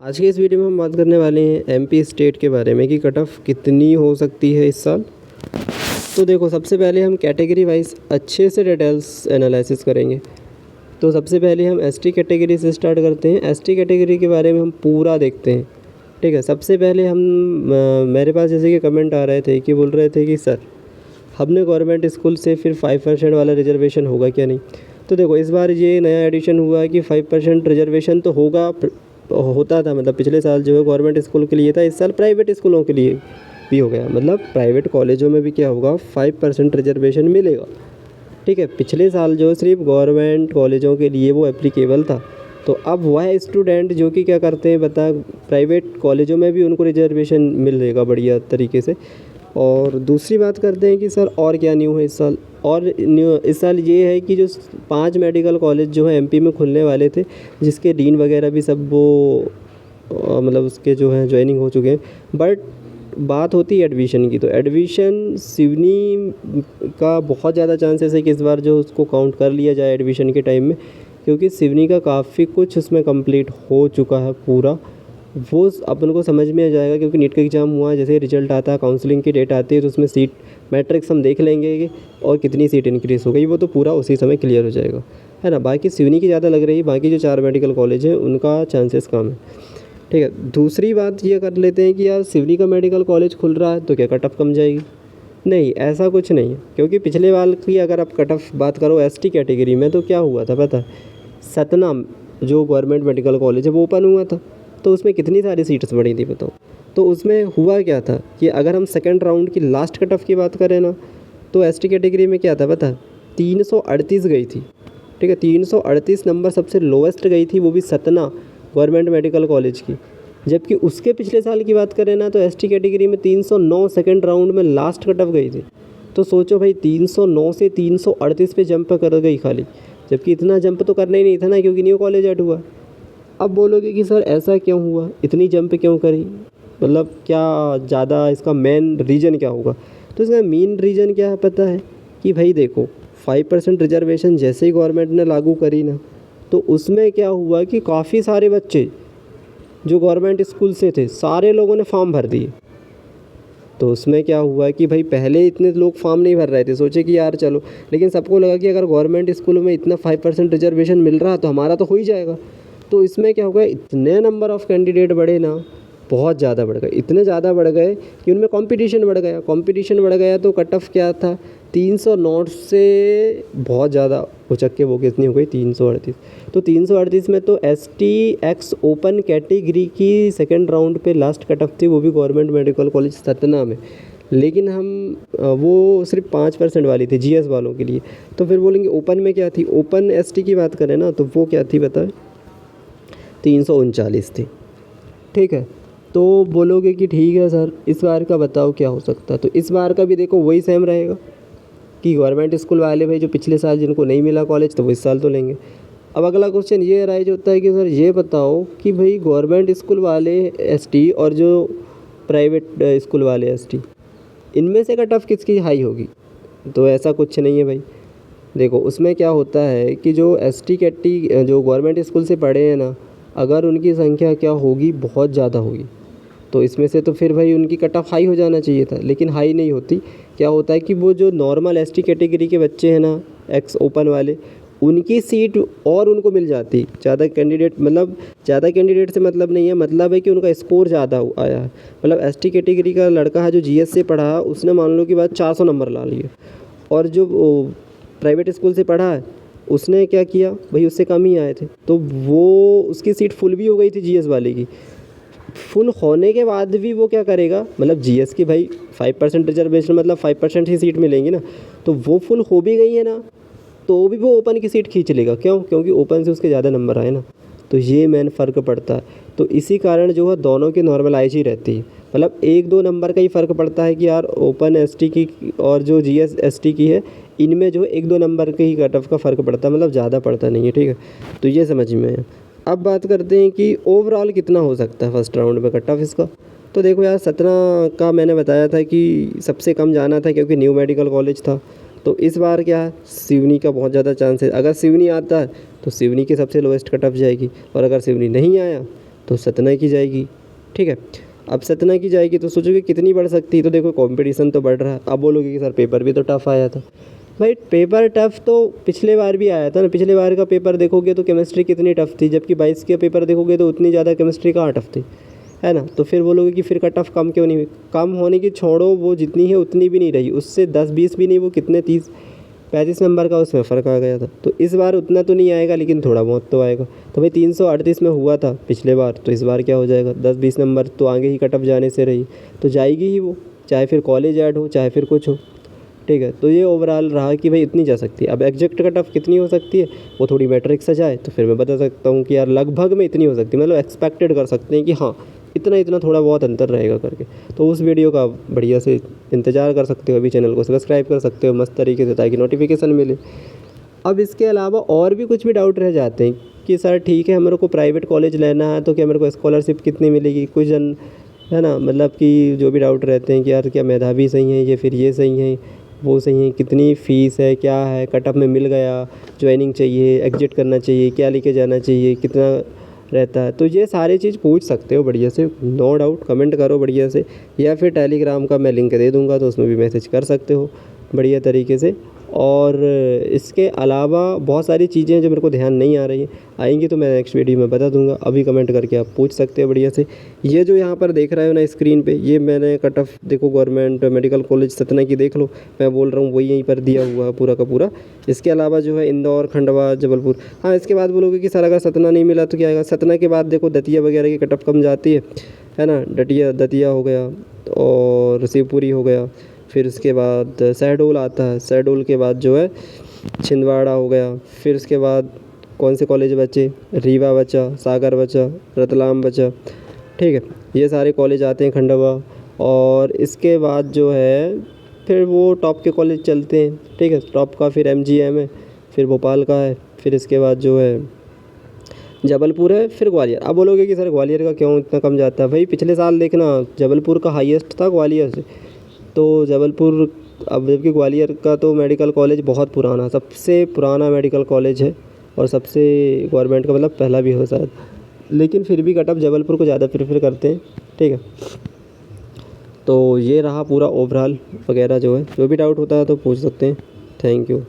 आज के इस वीडियो में हम बात करने वाले हैं एमपी स्टेट के बारे में कि कट ऑफ कितनी हो सकती है इस साल। तो देखो, सबसे पहले हम कैटेगरी वाइज अच्छे से डिटेल्स एनालिसिस करेंगे। तो सबसे पहले हम एसटी कैटेगरी से स्टार्ट करते हैं। एसटी कैटेगरी के बारे में हम पूरा देखते हैं, ठीक है। सबसे पहले हम मेरे पास जैसे कि कमेंट आ रहे थे कि बोल रहे थे कि सर हमने गवर्नमेंट स्कूल से फिर 5% वाला रिजर्वेशन होगा क्या नहीं। तो देखो, इस बार ये नया एडिशन हुआ कि 5% रिजर्वेशन तो होता था, मतलब पिछले साल जो है गवर्नमेंट स्कूल के लिए था, इस साल प्राइवेट स्कूलों के लिए भी हो गया। मतलब प्राइवेट कॉलेजों में भी क्या होगा, 5% रिजर्वेशन मिलेगा, ठीक है। पिछले साल जो सिर्फ गवर्नमेंट कॉलेजों के लिए वो एप्लीकेबल था, तो अब वह स्टूडेंट जो कि क्या करते हैं बता, प्राइवेट कॉलेजों में भी उनको रिजर्वेशन मिलेगा बढ़िया तरीके से। और दूसरी बात करते हैं कि सर और क्या न्यू है इस साल। और न्यू इस साल ये है कि जो 5 मेडिकल कॉलेज जो है एमपी में खुलने वाले थे, जिसके डीन वगैरह भी सब वो मतलब उसके जो हैं ज्वाइनिंग हो चुके हैं। बट बात होती है एडमिशन की, तो एडमिशन सिवनी का बहुत ज़्यादा चांसेस है कि इस बार जो उसको काउंट कर लिया जाए एडमिशन के टाइम में, क्योंकि सिवनी का काफ़ी कुछ उसमें कंप्लीट हो चुका है पूरा। वो अपन को समझ में आ जाएगा क्योंकि नीट का एग्ज़ाम हुआ, जैसे रिजल्ट आता है, काउंसलिंग की डेट आती है, तो उसमें सीट मैट्रिक्स हम देख लेंगे कि और कितनी सीट इंक्रीज़ हो गई, वो तो पूरा उसी समय क्लियर हो जाएगा, है ना। बाकी सिवनी की ज़्यादा लग रही है, बाकी जो 4 मेडिकल कॉलेज हैं उनका चांसेस कम है, ठीक है। दूसरी बात ये कर लेते हैं कि यार सिवनी का मेडिकल कॉलेज खुल रहा है तो क्या कट ऑफ कम जाएगी? नहीं, ऐसा कुछ नहीं है, क्योंकि पिछले बार की अगर आप कट ऑफ बात करो एसटी कैटेगरी में तो क्या हुआ था पता है, सतना जो गवर्नमेंट मेडिकल कॉलेज है वो ओपन हुआ था, तो उसमें कितनी सारी सीट्स बढ़ी थी बताओ। तो उसमें हुआ क्या था कि अगर हम सेकंड राउंड की लास्ट कट ऑफ की बात करें ना, तो एसटी कैटेगरी में क्या था पता है, 338 गई थी, ठीक है। 338 नंबर सबसे लोएस्ट गई थी, वो भी सतना गवर्नमेंट मेडिकल कॉलेज की। जबकि उसके पिछले साल की बात करें ना, तो एसटी कैटेगरी में 309 सेकंड राउंड में लास्ट कट ऑफ गई थी। तो सोचो भाई, 309 से 338 पे जंप कर गई खाली, जबकि इतना जंप तो करना ही नहीं था ना, क्योंकि न्यू कॉलेज ऐड हुआ। अब बोलोगे कि सर ऐसा क्यों हुआ, इतनी जंप क्यों करी, मतलब क्या ज़्यादा इसका मेन रीज़न क्या होगा। तो इसका मेन रीज़न क्या है पता है कि भाई देखो, 5% रिजर्वेशन जैसे ही गवर्नमेंट ने लागू करी ना, तो उसमें क्या हुआ कि काफ़ी सारे बच्चे जो गवर्नमेंट स्कूल से थे, सारे लोगों ने फॉर्म भर दिए। तो उसमें क्या हुआ कि भाई पहले इतने लोग फॉर्म नहीं भर रहे थे, सोचे कि यार चलो, लेकिन सबको लगा कि अगर गवर्नमेंट स्कूलों में इतना 5% रिजर्वेशन मिल रहा तो हमारा तो हो ही जाएगा। तो इसमें क्या होगा, इतने नंबर ऑफ़ कैंडिडेट बढ़े ना, बहुत ज़्यादा बढ़ गए, इतने ज़्यादा बढ़ गए कि उनमें कंपटीशन बढ़ गया। कंपटीशन बढ़ गया तो कट ऑफ क्या था, 309 से बहुत ज़्यादा उचक के वो कितनी हो गई, 338। तो 338 में तो एसटी एक्स ओपन कैटेगरी की सेकंड राउंड पे लास्ट कट ऑफ थी, वो भी गवर्नमेंट मेडिकल कॉलेज सतना में। लेकिन हम वो सिर्फ 5% वाली थी जीएस वालों के लिए। तो फिर बोलेंगे ओपन में क्या थी, ओपन एसटी की बात करें ना, तो वो क्या थी बताएं, 339 थी, ठीक है। तो बोलोगे कि ठीक है सर, इस बार का बताओ क्या हो सकता है। तो इस बार का भी देखो वही सेम रहेगा कि गवर्नमेंट स्कूल वाले भाई जो पिछले साल जिनको नहीं मिला कॉलेज, तो वो इस साल तो लेंगे। अब अगला क्वेश्चन ये राइज होता है कि सर ये बताओ कि भाई गवर्नमेंट स्कूल वाले एसटी और जो प्राइवेट स्कूल वाले एसटी, इनमें से कट ऑफ किसकी हाई होगी। तो ऐसा कुछ नहीं है भाई। देखो, उसमें क्या होता है कि जो एसटी कैटी जो गवर्नमेंट स्कूल से पढ़े हैं ना, अगर उनकी संख्या क्या होगी, बहुत ज़्यादा होगी, तो इसमें से तो फिर भाई उनकी कट ऑफ हाई हो जाना चाहिए था, लेकिन हाई नहीं होती। क्या होता है कि वो जो नॉर्मल एसटी कैटेगरी के बच्चे हैं ना, एक्स ओपन वाले, उनकी सीट और उनको मिल जाती ज़्यादा कैंडिडेट, मतलब ज़्यादा कैंडिडेट से मतलब नहीं है, मतलब है कि उनका स्कोर ज़्यादा आया है। मतलब एसटी कैटेगरी का लड़का है जो जीएस से पढ़ा, उसने मान लो कि बाद 400 नंबर ला लिए, और जो प्राइवेट स्कूल से पढ़ा है उसने क्या किया भाई, उससे कम ही आए थे, तो वो उसकी सीट फुल भी हो गई थी जीएस वाले की। फुल होने के बाद भी वो क्या करेगा, मतलब जीएस की भाई 5% रिजर्वेशन, मतलब 5% ही सीट मिलेंगी ना, तो वो फुल हो भी गई है ना, तो भी वो ओपन की सीट खींच लेगा। क्यों? क्योंकि ओपन से उसके ज़्यादा नंबर आए ना। तो ये मेन फ़र्क पड़ता है। तो इसी कारण जो है दोनों की नॉर्मलाइज ही रहती है, मतलब 1-2 नंबर का ही फ़र्क पड़ता है कि यार ओपन एसटी की और जो जीएस एसटी की है, इनमें जो 1-2 नंबर के ही कट ऑफ का फ़र्क पड़ता है, मतलब ज़्यादा पड़ता नहीं है, ठीक है। तो ये समझ में है। अब बात करते हैं कि ओवरऑल कितना हो सकता है फर्स्ट राउंड में कट ऑफ इसका। तो देखो यार, 17 का मैंने बताया था कि सबसे कम जाना था क्योंकि न्यू मेडिकल कॉलेज था। तो इस बार क्या है, सिवनी का बहुत ज़्यादा चांस है। अगर सिवनी आता है तो सिवनी की सबसे लोएस्ट कट ऑफ जाएगी, और अगर सिवनी नहीं आया तो सतना की जाएगी। ठीक है, अब सतना की जाएगी तो सोचोगे कितनी बढ़ सकती है, तो देखो कंपटीशन तो बढ़ रहा है। अब बोलोगे कि सर पेपर भी तो टफ आया था। भाई पेपर टफ तो पिछले बार भी आया था ना, पिछले बार का पेपर देखोगे तो केमिस्ट्री कितनी टफ थी, जबकि 22 के पेपर देखोगे तो उतनी ज़्यादा केमिस्ट्री कहाँ टफ थी, है ना। तो फिर बोलोगे कि फिर कट ऑफ कम क्यों नहीं हुई, कम होने की छोड़ो, वो जितनी है उतनी भी नहीं रही, उससे 10-20 भी नहीं, वो कितने 30-35 नंबर का उसमें फ़र्क आ गया था। तो इस बार उतना तो नहीं आएगा, लेकिन थोड़ा बहुत तो आएगा। तो भाई 338 में हुआ था पिछले बार, तो इस बार क्या हो जाएगा, 10-20 नंबर तो आगे ही कट ऑफ जाने से रही, तो जाएगी ही वो, चाहे फिर कॉलेज ऐड हो चाहे फिर कुछ हो। ठीक है, तो ये ओवरऑल रहा कि भाई इतनी जा सकती है। अब एग्जैक्ट कट ऑफ कितनी हो सकती है, वो थोड़ी मैट्रिक्स से जाए तो फिर मैं बता सकता हूँ कि यार लगभग में इतनी हो सकती है, मतलब एक्सपेक्टेड कर सकते हैं कि हाँ इतना इतना थोड़ा बहुत अंतर रहेगा करके। तो उस वीडियो का बढ़िया से इंतज़ार कर सकते हो, अभी चैनल को सब्सक्राइब कर सकते हो मस्त तरीके से, ताकि नोटिफिकेशन मिले। अब इसके अलावा और भी कुछ भी डाउट रह जाते हैं कि सर ठीक है मेरे को प्राइवेट कॉलेज लेना है, तो क्या मेरे को स्कॉलरशिप कितनी मिलेगी, कुछ जन है ना, मतलब कि जो भी डाउट रहते हैं कि यार क्या मेधावी सही है या फिर ये सही है वो सही है, कितनी फ़ीस है, क्या है, कट ऑफ में मिल गया, ज्वाइनिंग चाहिए, एग्जिट करना चाहिए, क्या लेके जाना चाहिए, कितना रहता है। तो ये सारी चीज़ पूछ सकते हो बढ़िया से, नो डाउट, कमेंट करो बढ़िया से, या फिर टेलीग्राम का मैं लिंक दे दूँगा तो उसमें भी मैसेज कर सकते हो बढ़िया तरीके से। और इसके अलावा बहुत सारी चीज़ें हैं जो मेरे को ध्यान नहीं आ रही हैं, आएंगी तो मैं नेक्स्ट वीडियो में बता दूंगा। अभी कमेंट करके आप पूछ सकते हो बढ़िया से। ये जो यहाँ पर देख रहे हो ना स्क्रीन पे, ये मैंने कट ऑफ देखो गवर्नमेंट मेडिकल कॉलेज सतना की देख लो, मैं बोल रहा हूँ वही यहीं पर दिया हुआ है पूरा का पूरा। इसके अलावा जो है इंदौर, खंडवा, जबलपुर। हाँ, इसके बाद बोलोगे कि सर अगर सतना नहीं मिला तो क्या आएगा, सतना के बाद देखो दतिया वगैरह की कट ऑफ कम जाती है ना, दतिया हो गया और शिवपुरी हो गया, फिर उसके बाद शहडोल आता है, शहडोल के बाद जो है छिंदवाड़ा हो गया, फिर उसके बाद कौन से कॉलेज बचे, रीवा बचा, सागर बचा, रतलाम बचा। ठीक है, ये सारे कॉलेज आते हैं खंडवा। और इसके बाद जो है फिर वो टॉप के कॉलेज चलते हैं। ठीक है, टॉप का फिर MGM है, फिर भोपाल का है, फिर इसके बाद जो है जबलपुर है, फिर ग्वालियर। अब बोलोगे कि सर ग्वालियर का क्यों इतना कम जाता है, भाई पिछले साल देखना जबलपुर का हाईएस्ट था ग्वालियर से, तो जबलपुर, अब जबकि ग्वालियर का तो मेडिकल कॉलेज बहुत पुराना, सबसे पुराना मेडिकल कॉलेज है और सबसे गवर्नमेंट का मतलब पहला भी हो शायद, लेकिन फिर भी कट ऑफ जबलपुर को ज़्यादा प्रेफर करते हैं। ठीक है, तो ये रहा पूरा ओवरऑल वगैरह जो है, जो भी डाउट होता है तो पूछ सकते हैं। Thank you.